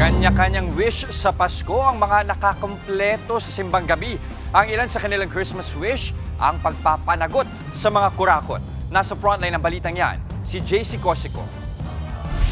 Kanya-kanyang wish sa Pasko ang mga nakakumpleto sa simbang gabi. Ang ilan sa kanilang Christmas wish, ang pagpapanagot sa mga kurakot. Nasa frontline ng balitang yan, si JC Cosico.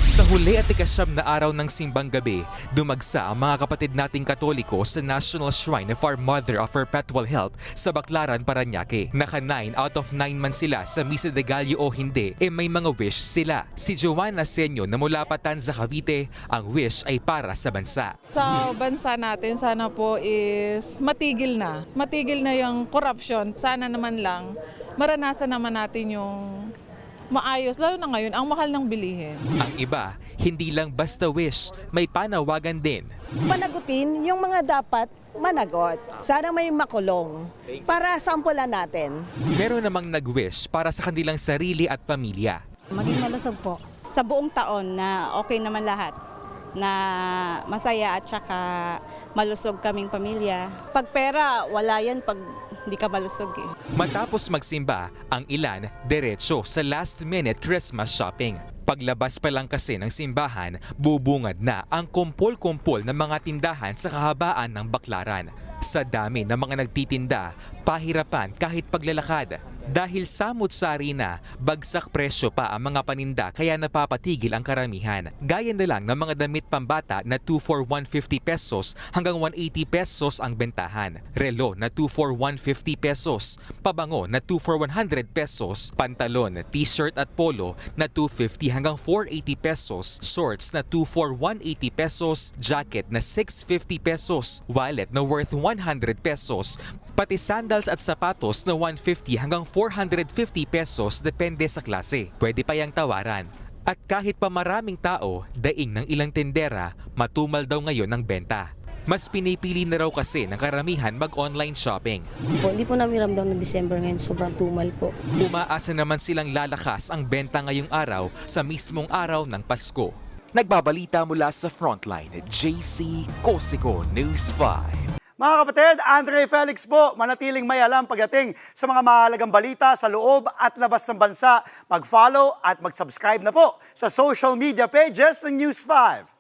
Sa huli at ikasyam na araw ng simbang gabi, dumagsa ang mga kapatid nating Katoliko sa National Shrine of Our Mother of Perpetual Help sa Baclaran, Parañaque. Naka 9 out of 9 man sila sa Misa de Gallo o hindi, may mga wish sila. Si Joanna Senyo na mula Patanza, Cavite, ang wish ay para sa bansa. Sa bansa natin, sana po is matigil na. Matigil na yung corruption. Sana naman lang, maranasan naman natin yung maayos, lalo na ngayon, ang mahal ng bilihin. Ang iba, hindi lang basta wish, may panawagan din. Panagutin yung mga dapat managot. Sana may makulong para sampulan natin. Meron namang nag-wish para sa kanilang sarili at pamilya. Maging malusog po. Sa buong taon na okay naman lahat. Na masaya at saka malusog kaming pamilya. Pag pera, wala yan pag hindi ka malusog eh. Matapos magsimba, ang ilan diretso sa last-minute Christmas shopping. Paglabas pa lang kasi ng simbahan, bubungad na ang kumpol-kumpol ng mga tindahan sa kahabaan ng Baclaran. Sa dami ng mga nagtitinda, pahirapan kahit paglalakad. Dahil samot-sari na, bagsak presyo pa ang mga paninda kaya napapatigil ang karamihan. Gaya na lang ng mga damit pambata na 2 for 150 pesos hanggang 180 pesos ang bentahan. Relo na 2 for 150 pesos. Pabango na 2 for 100 pesos. Pantalon, t-shirt at polo na 250 hanggang 480 pesos. Shorts na 2 for 180 pesos. Jacket na 650 pesos. Wallet na worth 100 pesos. Pati sandals at sapatos na 150 hanggang 450 pesos depende sa klase. Pwede pa yang tawaran. At kahit pa maraming tao, daing ng ilang tendera, matumal daw ngayon ang benta. Mas pinipili na raw kasi ng karamihan mag-online shopping. Hindi po namin ramdam na December ngayon, sobrang tumal po. Umaasa naman silang lalakas ang benta ngayong araw sa mismong araw ng Pasko. Nagbabalita mula sa Frontline, JC Cosico, News 5. Mga kapatid, Andre Felix po, manatiling may alam pagdating sa mga mahalagang balita sa loob at labas ng bansa. Mag-follow at mag-subscribe na po sa social media pages ng News 5.